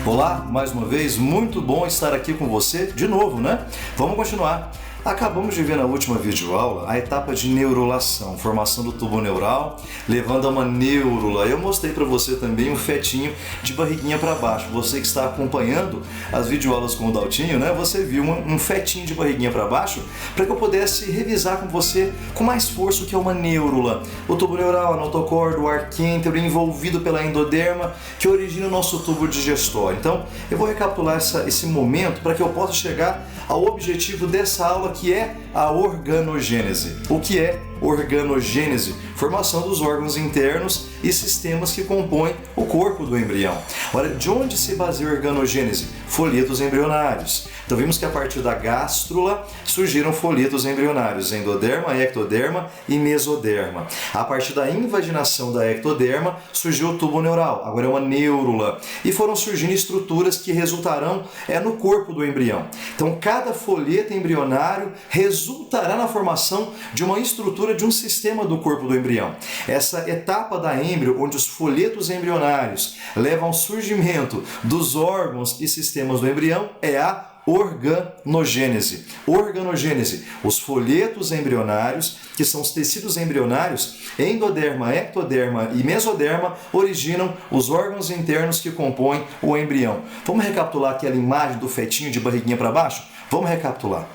Olá, mais uma vez, muito bom estar aqui com você de novo, né? Vamos continuar. Acabamos de ver na última videoaula a etapa de neurulação, formação do tubo neural, levando a uma neurula. Eu mostrei para você também um fetinho de barriguinha para baixo. Você que está acompanhando as videoaulas com o Daltinho, né? Você viu um fetinho de barriguinha para baixo para que eu pudesse revisar com você com mais força o que é uma neurula. O tubo neural, a notocorda, o arquêntero envolvido pela endoderma que origina o nosso tubo digestório. Então, eu vou recapitular esse momento para que eu possa chegar ao objetivo dessa aula, que é a organogênese. O que é organogênese? Formação dos órgãos internos e sistemas que compõem o corpo do embrião. Olha, de onde se baseia a organogênese? Folhetos embrionários. Então vimos que a partir da gástrula surgiram folhetos embrionários, endoderma, ectoderma e mesoderma. A partir da invaginação da ectoderma surgiu o tubo neural, agora é uma neurula. E foram surgindo estruturas que resultarão no corpo do embrião. Então cada folheto embrionário resultará na formação de uma estrutura de um sistema do corpo do embrião. Essa etapa da êmbrio, onde os folhetos embrionários levam ao surgimento dos órgãos e sistemas do embrião, é a organogênese. Organogênese, os folhetos embrionários, que são os tecidos embrionários, endoderma, ectoderma e mesoderma, originam os órgãos internos que compõem o embrião. Vamos recapitular aquela imagem do fetinho de barriguinha para baixo? Vamos recapitular.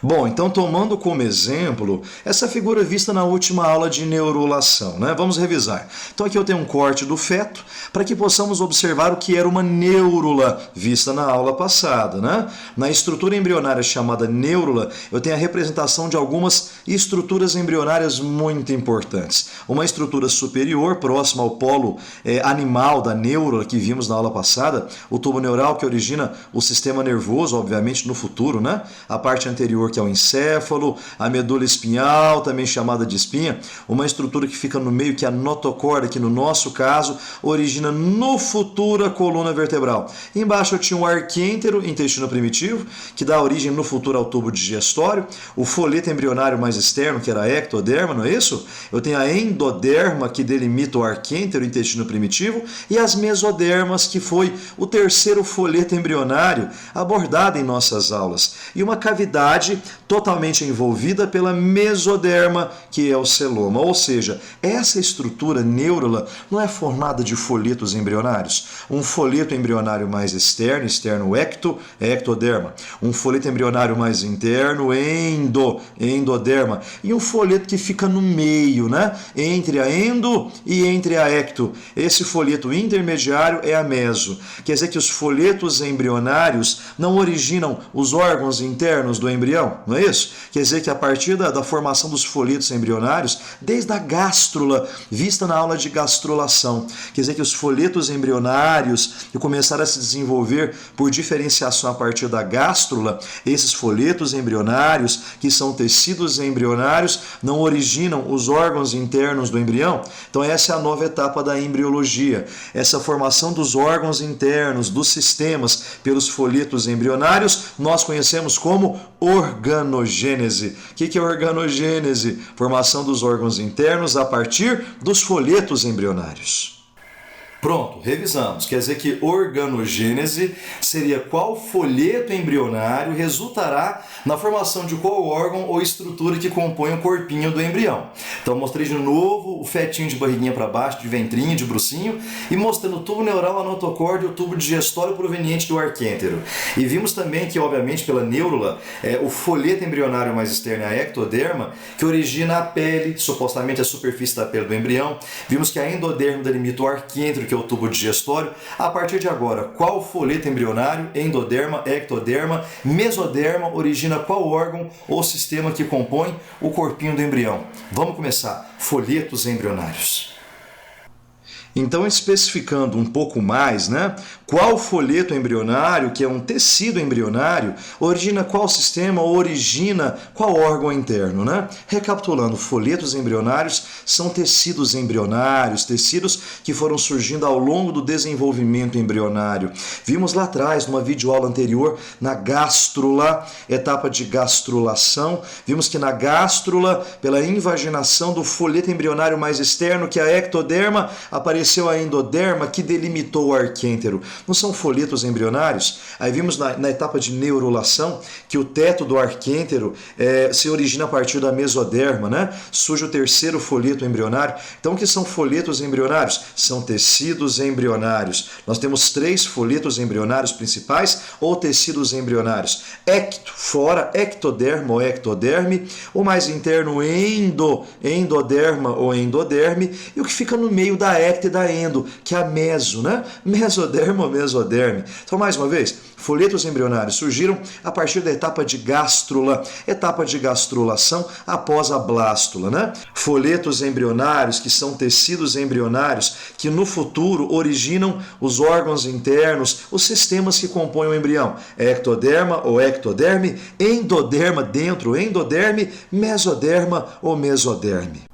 Bom, então tomando como exemplo essa figura vista na última aula de neurulação, né? Vamos revisar. Então aqui eu tenho um corte do feto para que possamos observar o que era uma neurula vista na aula passada, né? Na estrutura embrionária chamada neurula, eu tenho a representação de algumas estruturas embrionárias muito importantes. Uma estrutura superior, próxima ao polo animal da neurula que vimos na aula passada, o tubo neural que origina o sistema nervoso, obviamente no futuro, né? A parte anterior que é o encéfalo, a medula espinhal, também chamada de espinha, uma estrutura que fica no meio, que é a notocorda, que no nosso caso origina no futuro a coluna vertebral. Embaixo eu tinha o arquêntero, intestino primitivo, que dá origem no futuro ao tubo digestório, o folheto embrionário mais externo, que era a ectoderma, não é isso? Eu tenho a endoderma, que delimita o arquêntero, intestino primitivo, e as mesodermas, que foi o terceiro folheto embrionário abordado em nossas aulas. E uma cavidade totalmente envolvida pela mesoderma, que é o celoma. Ou seja, essa estrutura neurula não é formada de folhetos embrionários. Um folheto embrionário mais externo, ectoderma. Um folheto embrionário mais interno, endoderma. E um folheto que fica no meio, né? Entre a endo e entre a ecto. Esse folheto intermediário é a meso. Quer dizer que os folhetos embrionários não originam os órgãos internos do embrião, não é isso? Quer dizer que a partir da formação dos folhetos embrionários, desde a gástrula, vista na aula de gastrulação, quer dizer que os folhetos embrionários que começaram a se desenvolver por diferenciação a partir da gástrula, esses folhetos embrionários, que são tecidos embrionários, não originam os órgãos internos do embrião. Então essa é a nova etapa da embriologia, essa formação dos órgãos internos, dos sistemas pelos folhetos embrionários, nós conhecemos como organogênese. O que é organogênese? Formação dos órgãos internos a partir dos folhetos embrionários. Pronto, revisamos. Quer dizer que organogênese seria qual folheto embrionário resultará na formação de qual órgão ou estrutura que compõe o corpinho do embrião. Então mostrei de novo o fetinho de barriguinha para baixo, de ventrinho, de brucinho, e mostrando o tubo neural, a notocorda e o tubo digestório proveniente do arquêntero. E vimos também que, obviamente, pela neurula, o folheto embrionário mais externo é a ectoderma, que origina a pele, supostamente a superfície da pele do embrião. Vimos que a endoderma delimita o arquêntero, que é o tubo digestório. A partir de agora, qual folheto embrionário, endoderma, ectoderma, mesoderma, origina qual órgão ou sistema que compõe o corpinho do embrião? Vamos começar. Folhetos embrionários. Então, especificando um pouco mais, né, qual folheto embrionário, que é um tecido embrionário, origina qual sistema ou origina qual órgão interno, né? Recapitulando, folhetos embrionários são tecidos embrionários, tecidos que foram surgindo ao longo do desenvolvimento embrionário. Vimos lá atrás, numa videoaula anterior, na gástrula, etapa de gastrulação, vimos que na gástrula, pela invaginação do folheto embrionário mais externo, que é a ectoderma, apareceu apareceu a endoderma que delimitou o arquêntero. Não são folhetos embrionários? Aí vimos na etapa de neurulação que o teto do arquêntero se origina a partir da mesoderma, né? Surge o terceiro folheto embrionário. Então, o que são folhetos embrionários? São tecidos embrionários. Nós temos 3 folhetos embrionários principais ou tecidos embrionários. Ecto, fora, ectoderma ou ectoderme, o mais interno, endoderma ou endoderme, e o que fica no meio da ecta e da endo, que é a meso, né? Mesoderma ou mesoderme. Então, mais uma vez, folhetos embrionários surgiram a partir da etapa de gástrula, etapa de gastrulação após a blástula, né? Folhetos embrionários, que são tecidos embrionários, que no futuro originam os órgãos internos, os sistemas que compõem o embrião. Ectoderma ou ectoderme, endoderma dentro, endoderme, mesoderma ou mesoderme.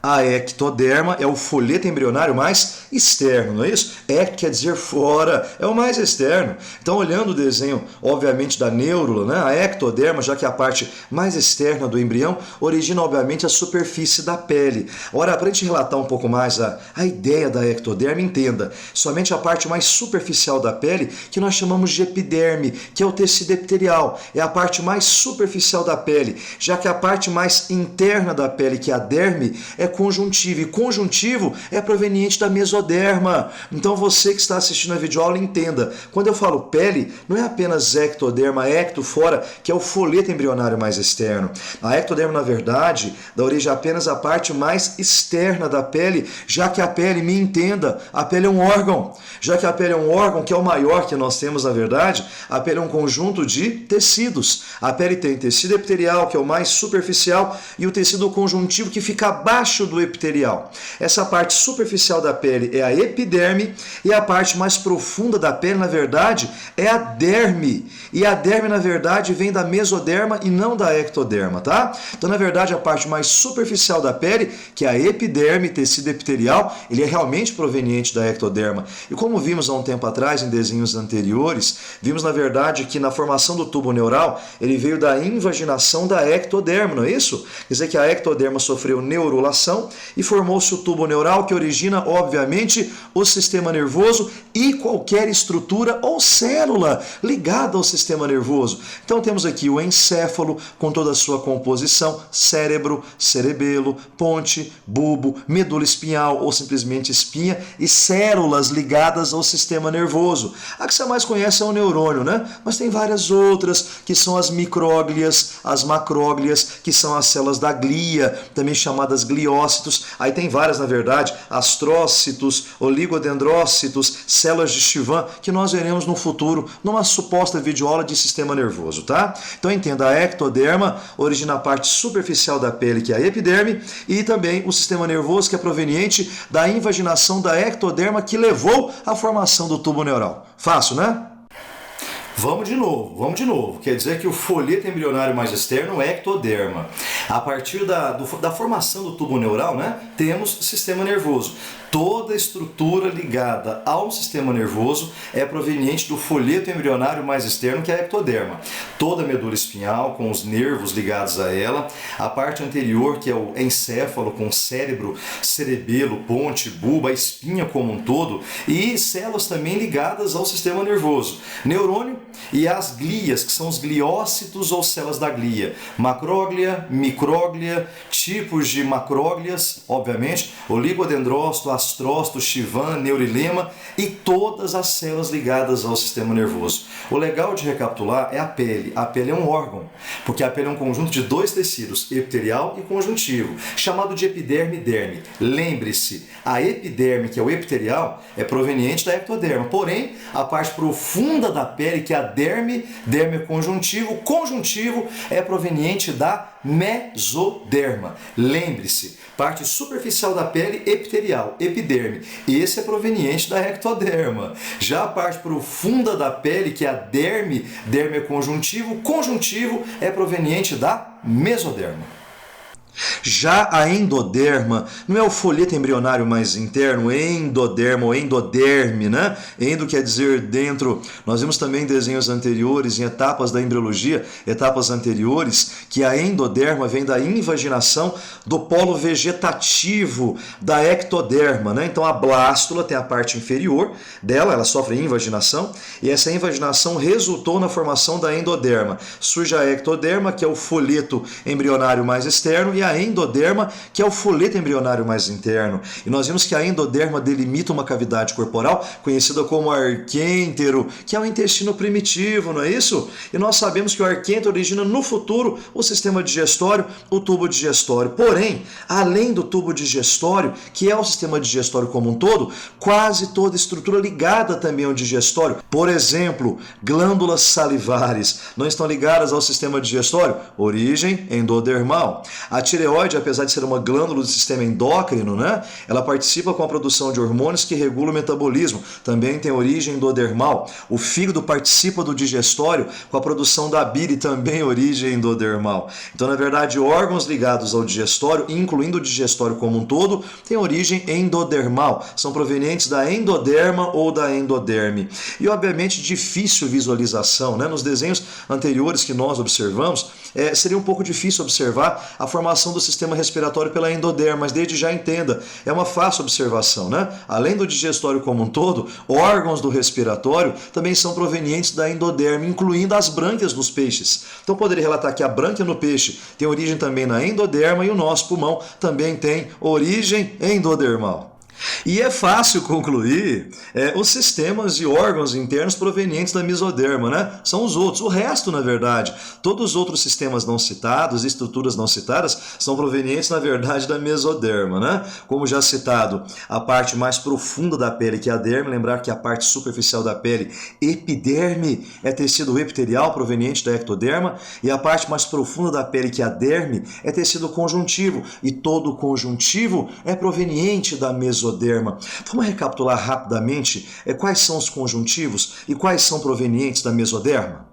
A ectoderma é o folheto embrionário mais externo, não é isso? Ecto quer dizer fora, é o mais externo. Então, olhando o desenho, obviamente, da neurula, né? A ectoderma, já que é a parte mais externa do embrião, origina, obviamente, a superfície da pele. Ora, para a gente relatar um pouco mais a ideia da ectoderma, entenda, somente a parte mais superficial da pele, que nós chamamos de epiderme, que é o tecido epitelial, é a parte mais superficial da pele, já que a parte mais interna da pele, que é a derme, é conjuntivo, e conjuntivo é proveniente da mesoderma. Então você que está assistindo a videoaula, entenda, quando eu falo pele, não é apenas ectoderma, ecto fora, que é o folheto embrionário mais externo. A ectoderma, na verdade, dá origem apenas à parte mais externa da pele, já que a pele, me entenda, a pele é um órgão. Já que a pele é um órgão, que é o maior que nós temos, na verdade, a pele é um conjunto de tecidos. A pele tem tecido epitelial, que é o mais superficial, e o tecido conjuntivo, que fica abaixo do epitelial. Essa parte superficial da pele é a epiderme, e a parte mais profunda da pele, na verdade, é a derme. E a derme, na verdade, vem da mesoderma e não da ectoderma, tá? Então, na verdade, a parte mais superficial da pele, que é a epiderme, tecido epitelial, ele é realmente proveniente da ectoderma. E como vimos há um tempo atrás, em desenhos anteriores, vimos, na verdade, que na formação do tubo neural, ele veio da invaginação da ectoderma, não é isso? Quer dizer que a ectoderma sofreu neurulação e formou-se o tubo neural, que origina, obviamente, o sistema nervoso e qualquer estrutura ou célula ligada ao sistema nervoso. Então temos aqui o encéfalo com toda a sua composição, cérebro, cerebelo, ponte, bulbo, medula espinhal ou simplesmente espinha e células ligadas ao sistema nervoso. A que você mais conhece é o neurônio, né? Mas tem várias outras, que são as micróglias, as macróglias, que são as células da glia, também chamadas gliócitos. Aí tem várias, na verdade, astrócitos, oligodendrócitos, células de Chivan, que nós veremos no futuro numa suposta videoaula de sistema nervoso, tá? Então entenda, a ectoderma origina a parte superficial da pele, que é a epiderme, e também o sistema nervoso, que é proveniente da invaginação da ectoderma, que levou à formação do tubo neural. Fácil, né? Vamos de novo. Quer dizer que o folheto embrionário mais externo é ectoderma. A partir da formação do tubo neural, né, temos sistema nervoso. Toda estrutura ligada ao sistema nervoso é proveniente do folheto embrionário mais externo, que é a ectoderma. Toda a medula espinhal, com os nervos ligados a ela, a parte anterior, que é o encéfalo, com cérebro, cerebelo, ponte, bulbo, a espinha como um todo, e células também ligadas ao sistema nervoso. Neurônio e as glias, que são os gliócitos ou células da glia. Macróglia, micróglia, tipos de macróglias, obviamente, oligodendrócito, astrócito, Chivan, neurilema e todas as células ligadas ao sistema nervoso. O legal de recapitular é a pele. A pele é um órgão, porque a pele é um conjunto de 2 tecidos, epitelial e conjuntivo, chamado de epiderme e derme. Lembre-se, a epiderme, que é o epitelial, é proveniente da ectoderma, porém, a parte profunda da pele, que é a derme é conjuntivo é proveniente da mesoderma. Lembre-se, parte superficial da pele, epitelial, epiderme. Esse é proveniente da ectoderma. Já a parte profunda da pele, que é a derme é conjuntivo é proveniente da mesoderma. Já a endoderma não é o folheto embrionário mais interno, endoderma ou endoderme, né? Endo quer dizer dentro. Nós vimos também em desenhos anteriores, em etapas da embriologia, etapas anteriores, que a endoderma vem da invaginação do polo vegetativo da ectoderma, né? Então a blástula tem a parte inferior dela, ela sofre invaginação, e essa invaginação resultou na formação da endoderma. Surge a ectoderma, que é o folheto embrionário mais externo, e a endoderma, que é o folheto embrionário mais interno. E nós vimos que a endoderma delimita uma cavidade corporal conhecida como arquêntero, que é o intestino primitivo, não é isso? E nós sabemos que o arquêntero origina no futuro o sistema digestório, o tubo digestório. Porém, além do tubo digestório, que é o sistema digestório como um todo, quase toda estrutura ligada também ao digestório. Por exemplo, glândulas salivares não estão ligadas ao sistema digestório? Origem endodermal. A tireoide, apesar de ser uma glândula do sistema endócrino, né, ela participa com a produção de hormônios que regulam o metabolismo. Também tem origem endodermal. O fígado participa do digestório com a produção da bile, também origem endodermal. Então, na verdade, órgãos ligados ao digestório, incluindo o digestório como um todo, têm origem endodermal. São provenientes da endoderma ou da endoderme. E, obviamente, difícil visualização, né? Nos desenhos anteriores que nós observamos, seria um pouco difícil observar a formação do sistema respiratório pela endoderma, mas desde já entenda, é uma fácil observação, né? Além do digestório como um todo, órgãos do respiratório também são provenientes da endoderma, incluindo as brânquias dos peixes. Então poderia relatar que a brânquia no peixe tem origem também na endoderma e o nosso pulmão também tem origem endodermal. E é fácil concluir os sistemas e órgãos internos provenientes da mesoderma, né? São os outros. O resto, na verdade, todos os outros sistemas não citados, estruturas não citadas, são provenientes, na verdade, da mesoderma, né? Como já citado, a parte mais profunda da pele, que é a derme, lembrar que a parte superficial da pele, epiderme, é tecido epitelial proveniente da ectoderma, e a parte mais profunda da pele, que é a derme, é tecido conjuntivo, e todo conjuntivo é proveniente da mesoderma. Vamos recapitular rapidamente quais são os conjuntivos e quais são provenientes da mesoderma?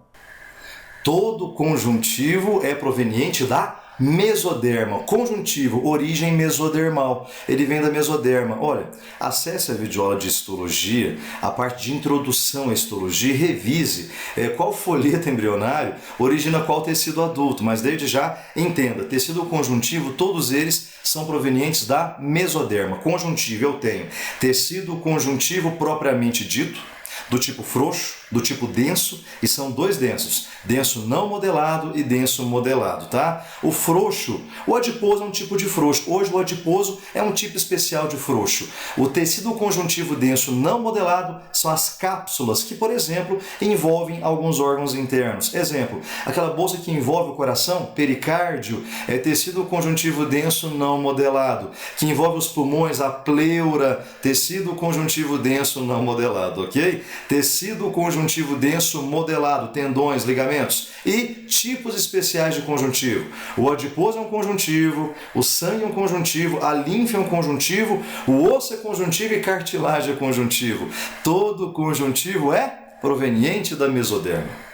Todo conjuntivo é proveniente da mesoderma. Conjuntivo, origem mesodermal. Ele vem da mesoderma. Olha, acesse a videoaula de histologia, a parte de introdução à histologia, e revise qual folheto embrionário origina qual tecido adulto. Mas desde já, entenda, tecido conjuntivo, todos eles são provenientes da mesoderma. Conjuntivo, eu tenho tecido conjuntivo propriamente dito, do tipo frouxo, do tipo denso, e são dois densos, denso não modelado e denso modelado, tá? O frouxo, o adiposo é um tipo de frouxo, hoje o adiposo é um tipo especial de frouxo. O tecido conjuntivo denso não modelado são as cápsulas que, por exemplo, envolvem alguns órgãos internos. Exemplo, aquela bolsa que envolve o coração, pericárdio, é tecido conjuntivo denso não modelado, que envolve os pulmões, a pleura, tecido conjuntivo denso não modelado, ok? Tecido conjuntivo denso modelado, tendões, ligamentos e tipos especiais de conjuntivo. O adiposo é um conjuntivo, o sangue é um conjuntivo, a linfa é um conjuntivo, o osso é conjuntivo e cartilagem é conjuntivo. Todo conjuntivo é proveniente da mesoderma.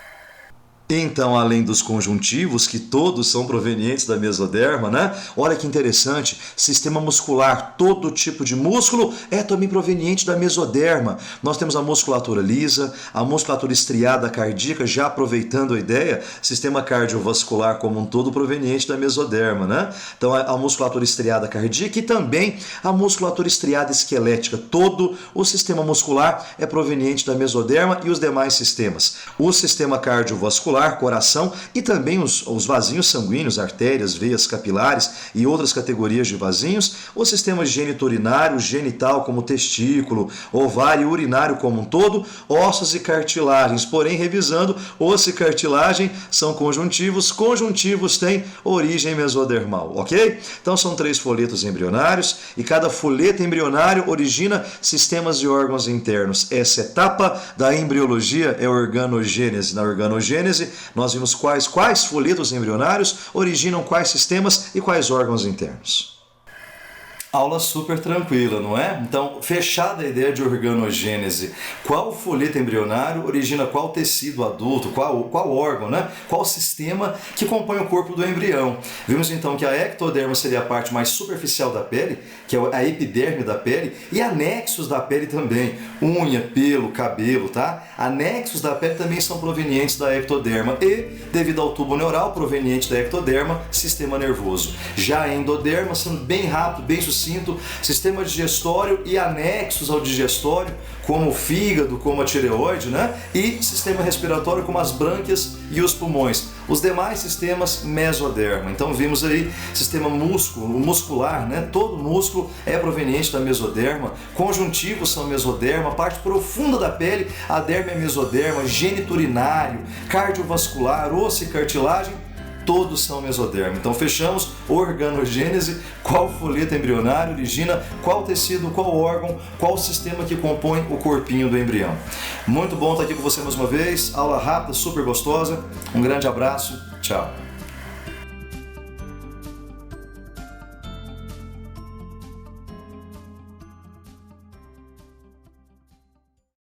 Então, além dos conjuntivos, que todos são provenientes da mesoderma, né? Olha que interessante, sistema muscular, todo tipo de músculo é também proveniente da mesoderma. Nós temos a musculatura lisa, a musculatura estriada cardíaca, já aproveitando a ideia, sistema cardiovascular como um todo proveniente da mesoderma, né? Então, a musculatura estriada cardíaca e também a musculatura estriada esquelética. Todo o sistema muscular é proveniente da mesoderma e os demais sistemas. O sistema cardiovascular, coração e também os vasinhos sanguíneos, artérias, veias capilares e outras categorias de vasinhos, o sistema geniturinário, genital como testículo, ovário e urinário como um todo, ossos e cartilagens. Porém, revisando, osso e cartilagem são conjuntivos, conjuntivos têm origem mesodermal, ok? Então são 3 folhetos embrionários e cada folheto embrionário origina sistemas e órgãos internos. Essa etapa da embriologia é a organogênese. Na organogênese, nós vimos quais folhetos embrionários originam quais sistemas e quais órgãos internos. Aula super tranquila, não é? Então, fechada a ideia de organogênese, qual folheto embrionário origina qual tecido adulto, qual órgão, né? Qual sistema que compõe o corpo do embrião. Vimos então que a ectoderma seria a parte mais superficial da pele, que é a epiderme da pele, e anexos da pele também, unha, pelo, cabelo, tá? Anexos da pele também são provenientes da ectoderma e, devido ao tubo neural proveniente da ectoderma, sistema nervoso. Já a endoderma, sendo bem rápido, bem sucinto, sistema digestório e anexos ao digestório, como o fígado, como a tireoide, né? E sistema respiratório, como as brânquias e os pulmões. Os demais sistemas, mesoderma. Então vimos aí sistema muscular, né? Todo músculo é proveniente da mesoderma, conjuntivos são mesoderma, parte profunda da pele, a derme é mesoderma, geniturinário, cardiovascular, osso e cartilagem, todos são mesoderma. Então fechamos organogênese, qual folheto embrionário origina, qual tecido, qual órgão, qual sistema que compõe o corpinho do embrião. Muito bom estar aqui com você mais uma vez, aula rápida, super gostosa, um grande abraço, tchau!